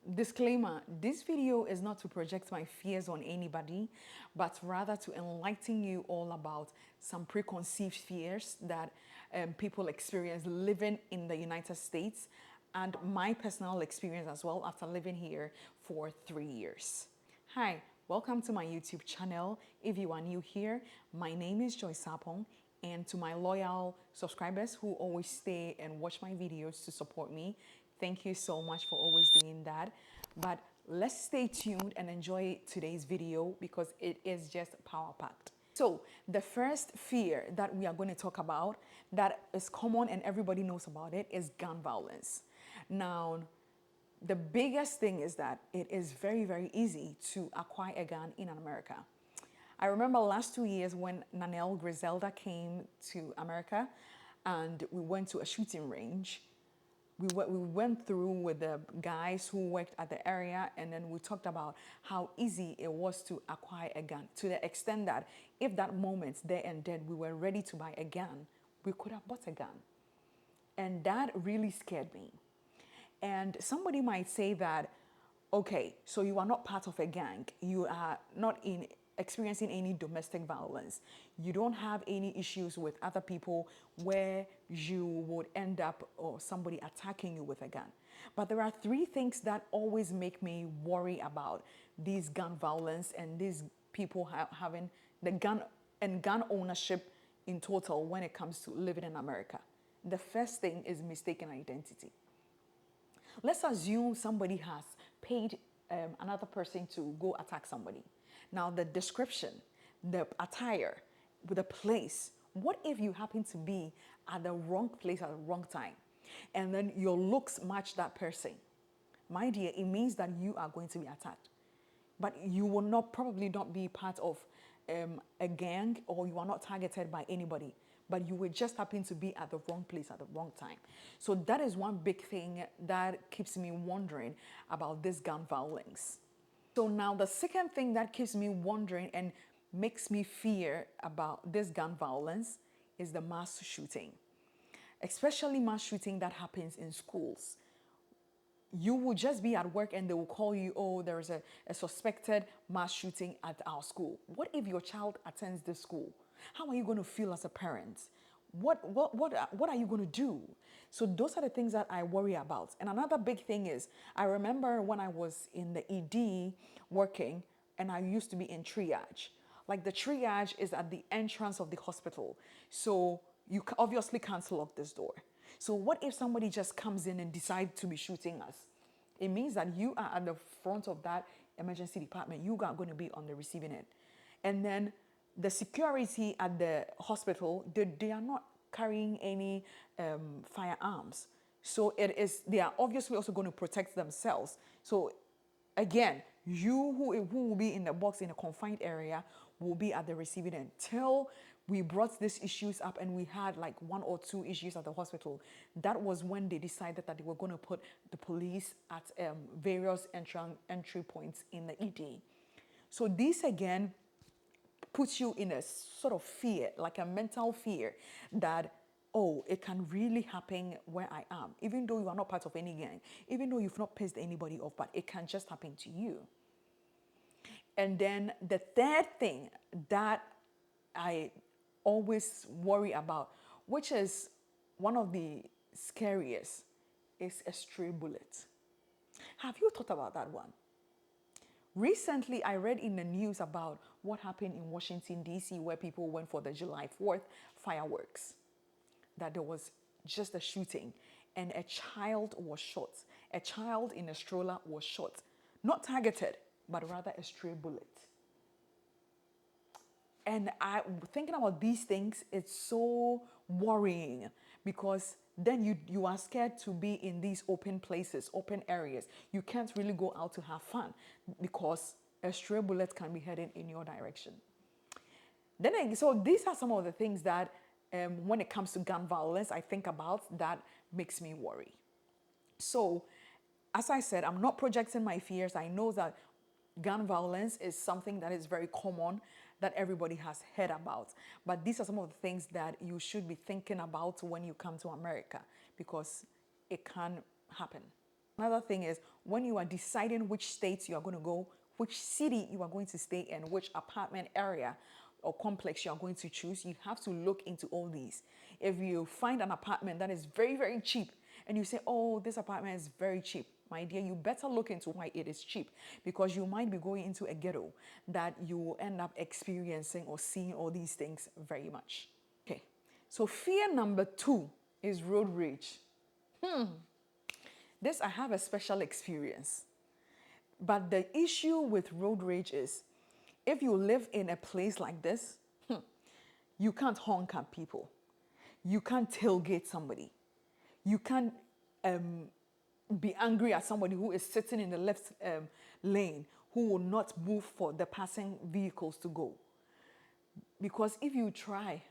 Disclaimer, this video is not to project my fears on anybody, but rather to enlighten you all about some preconceived fears that people experience living in the United States and my personal experience as well after living here for 3 years. Hi, welcome to my YouTube channel. If you are new here, my name is Joy Sapong, and to my loyal subscribers who always stay and watch my videos to support me, thank you so much for always doing that. But let's stay tuned and enjoy today's video because it is just power-packed. So the first fear that we are going to talk about that is common and everybody knows about it is gun violence. Now, the biggest thing is that it is very, very easy to acquire a gun in America. I remember last 2 years when Nanelle Griselda came to America and we went to a shooting range. We went through with the guys who worked at the area, and then we talked about how easy it was to acquire a gun, to the extent that if that moment there and then we were ready to buy a gun, we could have bought a gun. And that really scared me. And somebody might say that, okay, so you are not part of a gang. You are not experiencing any domestic violence. You don't have any issues with other people where you would end up or somebody attacking you with a gun. But there are three things that always make me worry about these gun violence and these people having the gun and gun ownership in total when it comes to living in America. The first thing is mistaken identity. Let's assume somebody has paid another person to go attack somebody. Now, the description, the attire, the place, what if you happen to be at the wrong place at the wrong time? And then your looks match that person. My dear, it means that you are going to be attacked. But you will probably not be part of a gang, or you are not targeted by anybody, but you will just happen to be at the wrong place at the wrong time. So that is one big thing that keeps me wondering about this gun violence. So now the second thing that keeps me wondering and makes me fear about this gun violence is the mass shooting, especially mass shooting that happens in schools. You will just be at work and they will call you, oh, there is a suspected mass shooting at our school. What if your child attends this school? How are you going to feel as a parent? What are you going to do? So those are the things that I worry about. And another big thing is, I remember when I was in the ED working and I used to be in triage. Like the triage is at the entrance of the hospital. So you obviously can't lock this door. So what if somebody just comes in and decides to be shooting us? It means that you are at the front of that emergency department. You are going to be on the receiving end. And then the security at the hospital, they are not carrying any firearms. So they are obviously also going to protect themselves. So again, you who will be in the box in a confined area will be at the receiving end. Till we brought these issues up and we had like 1 or 2 issues at the hospital, that was when they decided that they were going to put the police at various entry points in the ED. So this again puts you in a sort of fear, like a mental fear that, oh, it can really happen where I am, even though you are not part of any gang, even though you've not pissed anybody off, but it can just happen to you. And then the third thing that I always worry about, which is one of the scariest, is a stray bullet. Have you thought about that one? Recently, I read in the news about what happened in Washington, D.C., where people went for the July 4th fireworks, that there was just a shooting and a child was shot. A child in a stroller was shot, not targeted, but rather a stray bullet. And thinking about these things, it's so worrying because then you are scared to be in these open places, open areas. You can't really go out to have fun because a stray bullet can be heading in your direction. So these are some of the things that when it comes to gun violence, I think about that makes me worry. So as I said, I'm not projecting my fears. I know that gun violence is something that is very common, that everybody has heard about. But these are some of the things that you should be thinking about when you come to America, because it can happen. Another thing is when you are deciding which states you are going to go, which city you are going to stay in, which apartment area or complex you are going to choose, you have to look into all these. If you find an apartment that is very, very cheap and you say, oh, this apartment is very cheap, my dear, you better look into why it is cheap, because you might be going into a ghetto that you will end up experiencing or seeing all these things very much. Okay, so fear number 2 is road rage. This I have a special experience. But the issue with road rage is if you live in a place like this, you can't honk at people. You can't tailgate somebody. You can't be angry at somebody who is sitting in the left lane who will not move for the passing vehicles to go. Because if you try,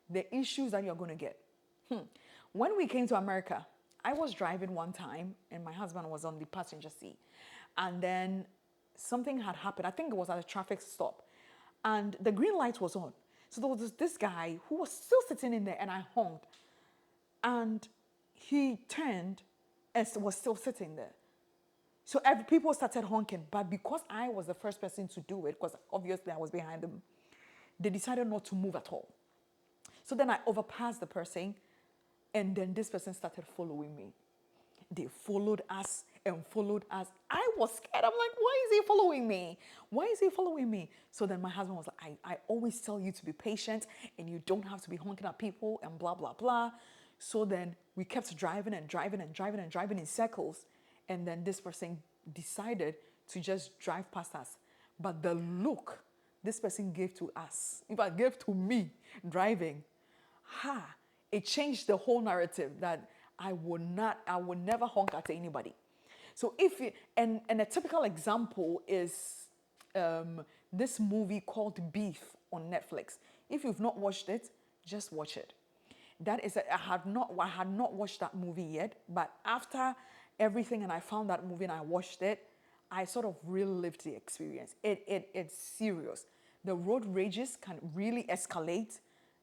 the issues that you're going to get. When we came to America, I was driving one time and my husband was on the passenger seat. And then something had happened. I think it was at a traffic stop. And the green light was on. So there was this guy who was still sitting in there and I honked. And he turned and was still sitting there. So people started honking. But because I was the first person to do it, because obviously I was behind them, they decided not to move at all. So then I overpassed the person, and then this person started following me. They followed us and followed us. I was scared. I'm like, why is he following me? Why is he following me? So then my husband was like, I always tell you to be patient and you don't have to be honking at people and blah, blah, blah. So then we kept driving and driving and driving and driving in circles. And then this person decided to just drive past us. But the look this person gave to us, in fact, gave to me driving, it changed the whole narrative that I would never honk at anybody. So and a typical example is this movie called Beef on Netflix. If you've not watched it, just watch it. I had not watched that movie yet, but after everything and I found that movie and I watched it, I sort of relived the experience. It's serious. The road rages can really escalate,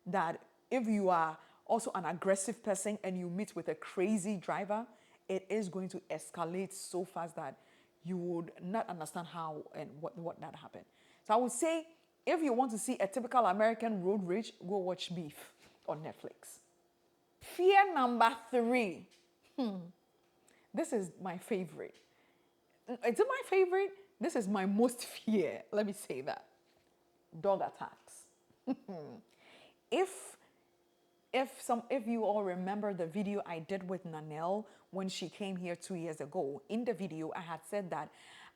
that if you are also an aggressive person and you meet with a crazy driver, it is going to escalate so fast that you would not understand how and what that happened. So I would say, if you want to see a typical American road rage, go watch Beef on Netflix. Fear number 3. This is my favorite. Is it my favorite? This is my most fear. Let me say that. Dog attacks. If you all remember the video I did with Nanelle when she came here 2 years ago, in the video I had said that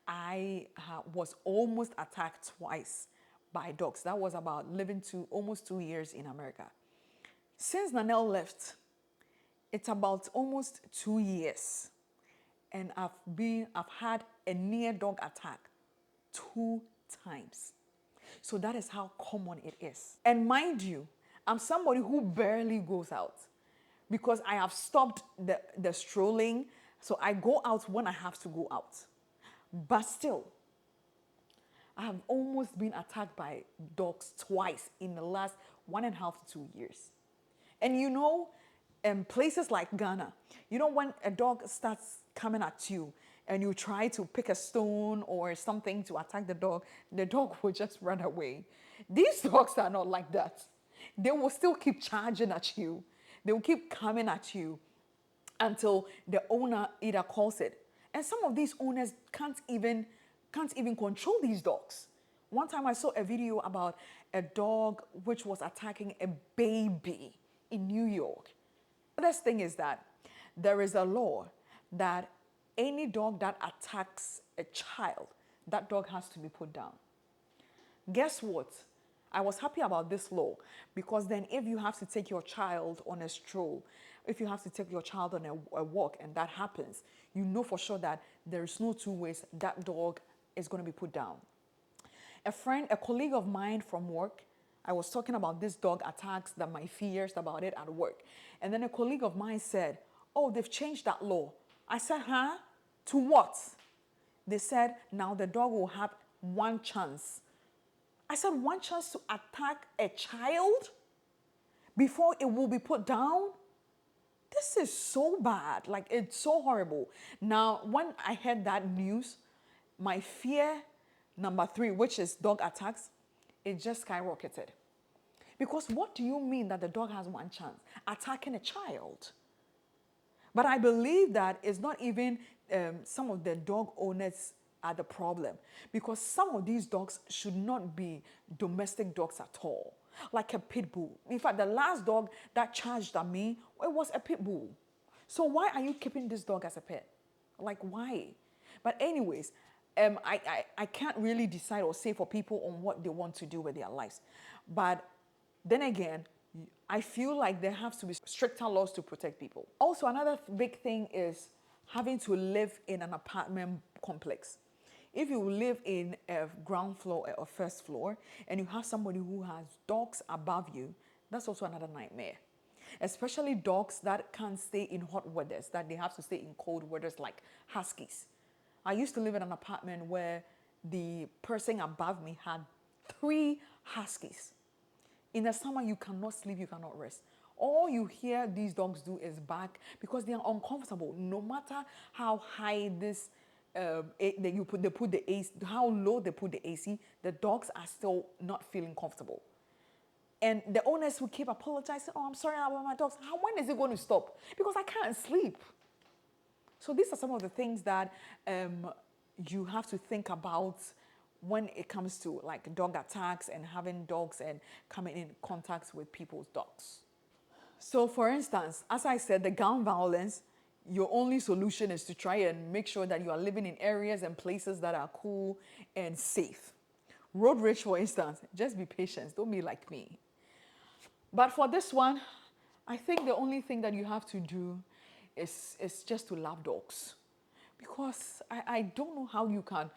I was almost attacked twice by dogs. That was about living almost 2 years in America. Since Nanelle left, it's about almost 2 years, and I've had a near dog attack 2 times. So that is how common it is. And mind you, I'm somebody who barely goes out because I have stopped the strolling. So I go out when I have to go out. But still, I have almost been attacked by dogs twice in the last 1.5 to 2 years. And you know, in places like Ghana, you know, when a dog starts coming at you and you try to pick a stone or something to attack the dog will just run away. These dogs are not like that. They will still keep charging at you. They will keep coming at you until the owner either calls it. And some of these owners can't even control these dogs. One time I saw a video about a dog which was attacking a baby in New York. The best thing is that there is a law that any dog that attacks a child, that dog has to be put down. Guess what? I was happy about this law because then if you have to take your child on a stroll, if you have to take your child on a walk and that happens, you know for sure that there's no two ways that dog is going to be put down. A colleague of mine from work, I was talking about this dog attacks, that my fears about it at work. And then a colleague of mine said, oh, they've changed that law. I said, huh? To what? They said, now the dog will have one chance. I said, one chance to attack a child before it will be put down? this is so bad. Like, it's so horrible. Now, when I heard that news, my fear number 3, which is dog attacks, it just skyrocketed. Because what do you mean that the dog has one chance attacking a child? But I believe that it's not even some of the dog owners are the problem, because some of these dogs should not be domestic dogs at all, like a pit bull. In fact, the last dog that charged at me, it was a pit bull. So why are you keeping this dog as a pet? Like, why? But anyways, I can't really decide or say for people on what they want to do with their lives. But then again, I feel like there have to be stricter laws to protect people. Also, another big thing is having to live in an apartment complex. If you live in a ground floor or first floor and you have somebody who has dogs above you, that's also another nightmare. Especially dogs that can't stay in hot weathers, that they have to stay in cold weathers, like huskies. I used to live in an apartment where the person above me had 3 huskies. In the summer, you cannot sleep, you cannot rest. All you hear these dogs do is bark because they are uncomfortable. No matter how high this, they put the AC, how low they put the AC, the dogs are still not feeling comfortable. And the owners will keep apologizing. Oh, I'm sorry about my dogs. When is it going to stop? Because I can't sleep. So these are some of the things that you have to think about when it comes to like dog attacks and having dogs and coming in contact with people's dogs. So for instance, as I said, the gun violence, your only solution is to try and make sure that you are living in areas and places that are cool and safe. Road rage, for instance, just be patient. Don't be like me. But for this one, I think the only thing that you have to do is just to love dogs. Because I don't know how you can.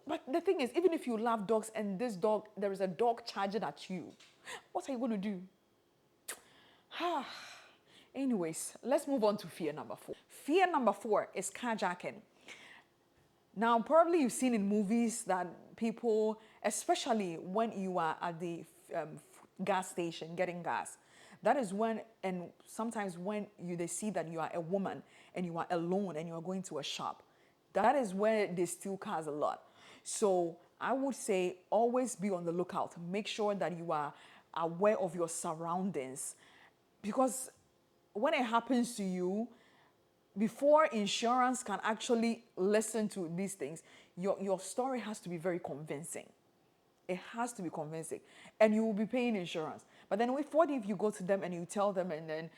But the thing is, even if you love dogs and there is a dog charging at you, what are you going to do? Anyways, let's move on to fear number 4. Fear number 4 is carjacking. Now, probably you've seen in movies that people, especially when you are at the gas station getting gas, that is when, and sometimes when they see that you are a woman and you are alone and you are going to a shop, that is where they steal cars a lot. So I would say always be on the lookout. Make sure that you are aware of your surroundings, because when it happens to you, before insurance can actually listen to these things, your story has to be very convincing. It has to be convincing. And you will be paying insurance. But then what if you go to them and you tell them and then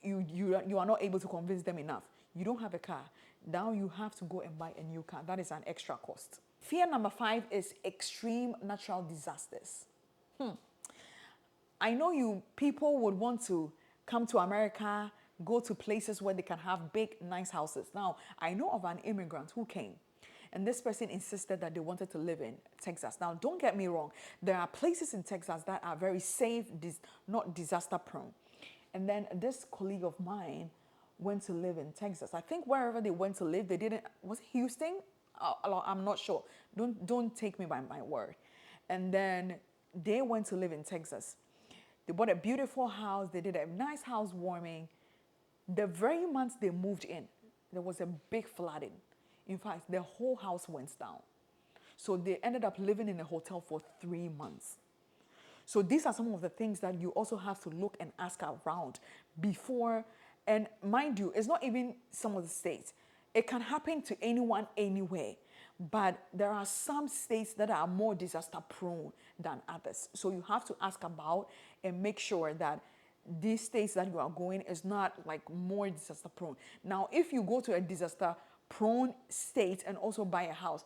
you are not able to convince them enough? You don't have a car. Now you have to go and buy a new car. That is an extra cost. Fear number 5 is extreme natural disasters. I know people would want to come to America, go to places where they can have big, nice houses. Now, I know of an immigrant who came, and this person insisted that they wanted to live in Texas. Now, don't get me wrong. There are places in Texas that are very safe, not disaster prone. And then this colleague of mine went to live in Texas. I think wherever they went to live, they didn't, was it Houston? I'm not sure. Don't take me by my word. And then they went to live in Texas. They bought a beautiful house. They did a nice housewarming. The very month they moved in, there was a big flooding. In fact, the whole house went down. So they ended up living in a hotel for 3 months. So these are some of the things that you also have to look and ask around before. And mind you, it's not even some of the states. It can happen to anyone, anywhere. But there are some states that are more disaster prone than others. So you have to ask about and make sure that these states that you are going is not like more disaster prone. Now, if you go to a disaster prone state and also buy a house,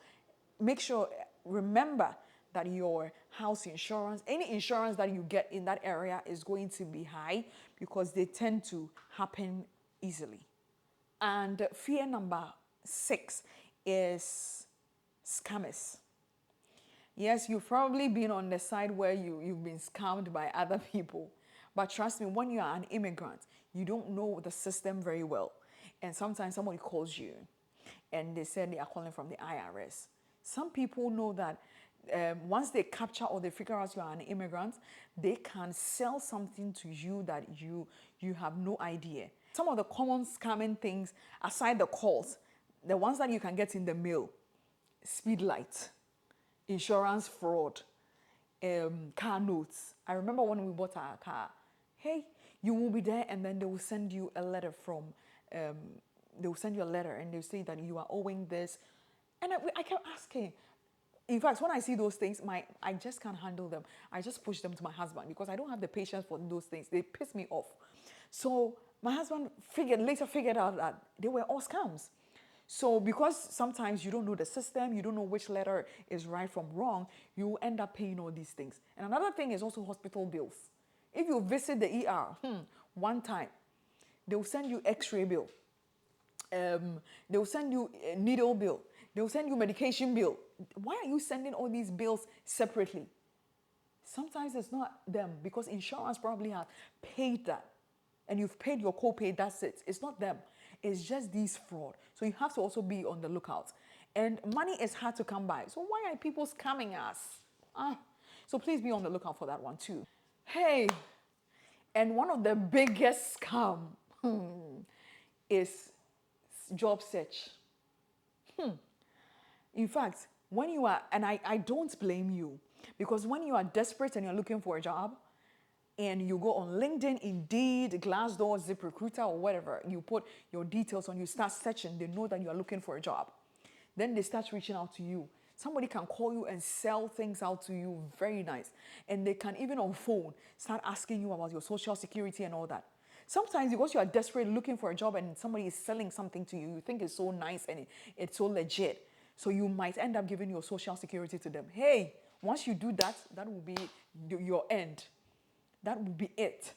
remember that your house insurance, any insurance that you get in that area is going to be high, because they tend to happen easily. And fear number 6 is scammers. Yes, you've probably been on the side where you've been scammed by other people. But trust me, when you are an immigrant, you don't know the system very well. And sometimes somebody calls you and they say they are calling from the IRS. Some people know that once they capture or they figure out you are an immigrant, they can sell something to you that you have no idea. Some of the common scamming things, aside the calls, the ones that you can get in the mail: speed light, insurance fraud, car notes. I remember when we bought our car, hey, you will be there, and then they will send you a letter from, they will send you a letter and they'll say that you are owing this. And I kept asking. In fact, when I see those things, I just can't handle them. I just push them to my husband because I don't have the patience for those things. They piss me off. So my husband later figured out that they were all scams. So because sometimes you don't know the system, you don't know which letter is right from wrong, you end up paying all these things. And another thing is also hospital bills. If you visit the ER one time, they will send you X-ray bill. They will send you a needle bill. They will send you medication bill. Why are you sending all these bills separately? Sometimes it's not them because insurance probably has paid that. And you've paid your copay, that's it. It's not them. It's just these fraud. So you have to also be on the lookout. And money is hard to come by. So why are people scamming us? So please be on the lookout for that one too. Hey, and one of the biggest scam is job search. In fact, when you are, and I don't blame you, because when you are desperate and you're looking for a job, and you go on LinkedIn, Indeed, Glassdoor, ZipRecruiter, or whatever, you put your details on, you start searching, they know that you are looking for a job. Then they start reaching out to you. Somebody can call you and sell things out to you, very nice. And they can even on phone start asking you about your social security and all that. Sometimes because you are desperate looking for a job and somebody is selling something to you, you think it's so nice and it's so legit. So you might end up giving your social security to them. Hey, once you do that, that will be your end. That would be it.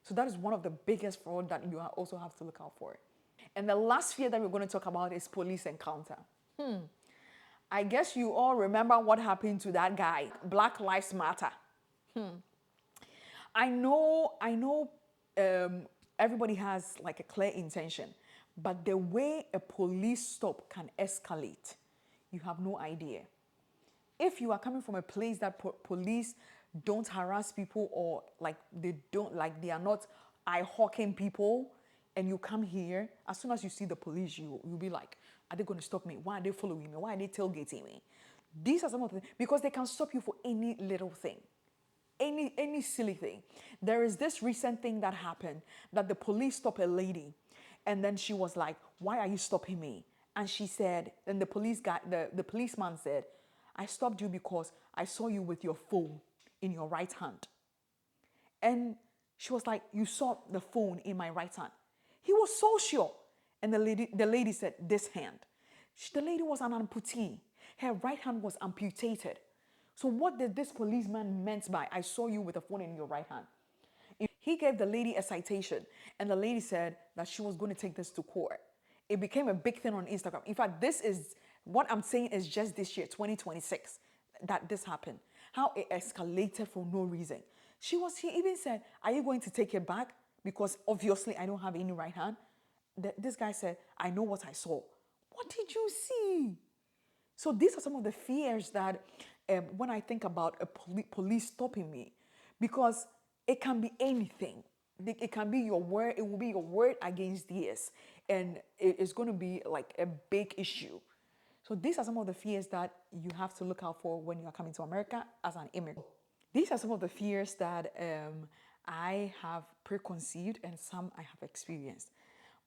So that is one of the biggest fraud that you also have to look out for. And the last fear that we're going to talk about is police encounter. I guess you all remember what happened to that guy. Black Lives Matter. I know everybody has like a clear intention, but the way a police stop can escalate, you have no idea. If you are coming from a place that police don't harass people, or like they are not eye-hawking people, and you come here, as soon as you see the police, you'll be like, are they going to stop me? Why are they following me? Why are they tailgating me? These are some of the things, because they can stop you for any little thing, any silly thing. There is this recent thing that happened that the police stopped a lady, and then she was like, why are you stopping me? And she said, then the policeman said, I stopped you because I saw you with your phone in your right hand. And she was like, you saw the phone in my right hand. He was so sure. And the lady said, this hand. The lady was an amputee. Her right hand was amputated. So what did this policeman meant by, I saw you with a phone in your right hand? He gave the lady a citation, and the lady said that she was going to take this to court. It became a big thing on Instagram. In fact, this is what I'm saying is just this year, 2026, that this happened. How it escalated for no reason. He even said, are you going to take it back? Because obviously I don't have any right hand. This guy said, I know what I saw. What did you see? So these are some of the fears that when I think about a police stopping me, because it can be anything. It can be your word. It will be your word against theirs. And it's going to be like a big issue. So these are some of the fears that you have to look out for when you are coming to America as an immigrant. These are some of the fears that I have preconceived and some I have experienced.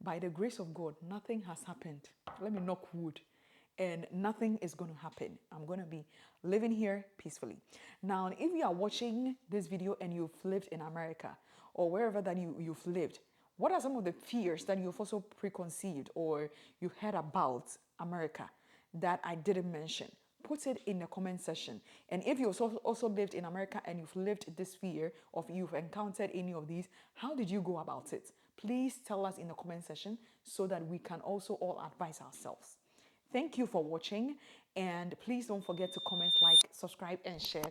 By the grace of God, nothing has happened. Let me knock wood. And nothing is going to happen. I'm going to be living here peacefully. Now, if you are watching this video and you've lived in America or wherever that you've lived, what are some of the fears that you've also preconceived or you heard about America that I didn't mention? Put it in the comment section. And if you also lived in America and you've lived this fear, or you've encountered any of these, how did you go about it? Please tell us in the comment section so that we can also all advise ourselves. Thank you for watching, and please don't forget to comment, like, subscribe, and share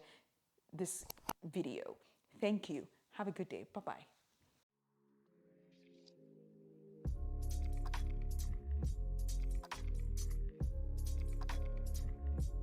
this video. Thank you. Have a good day. Bye-bye.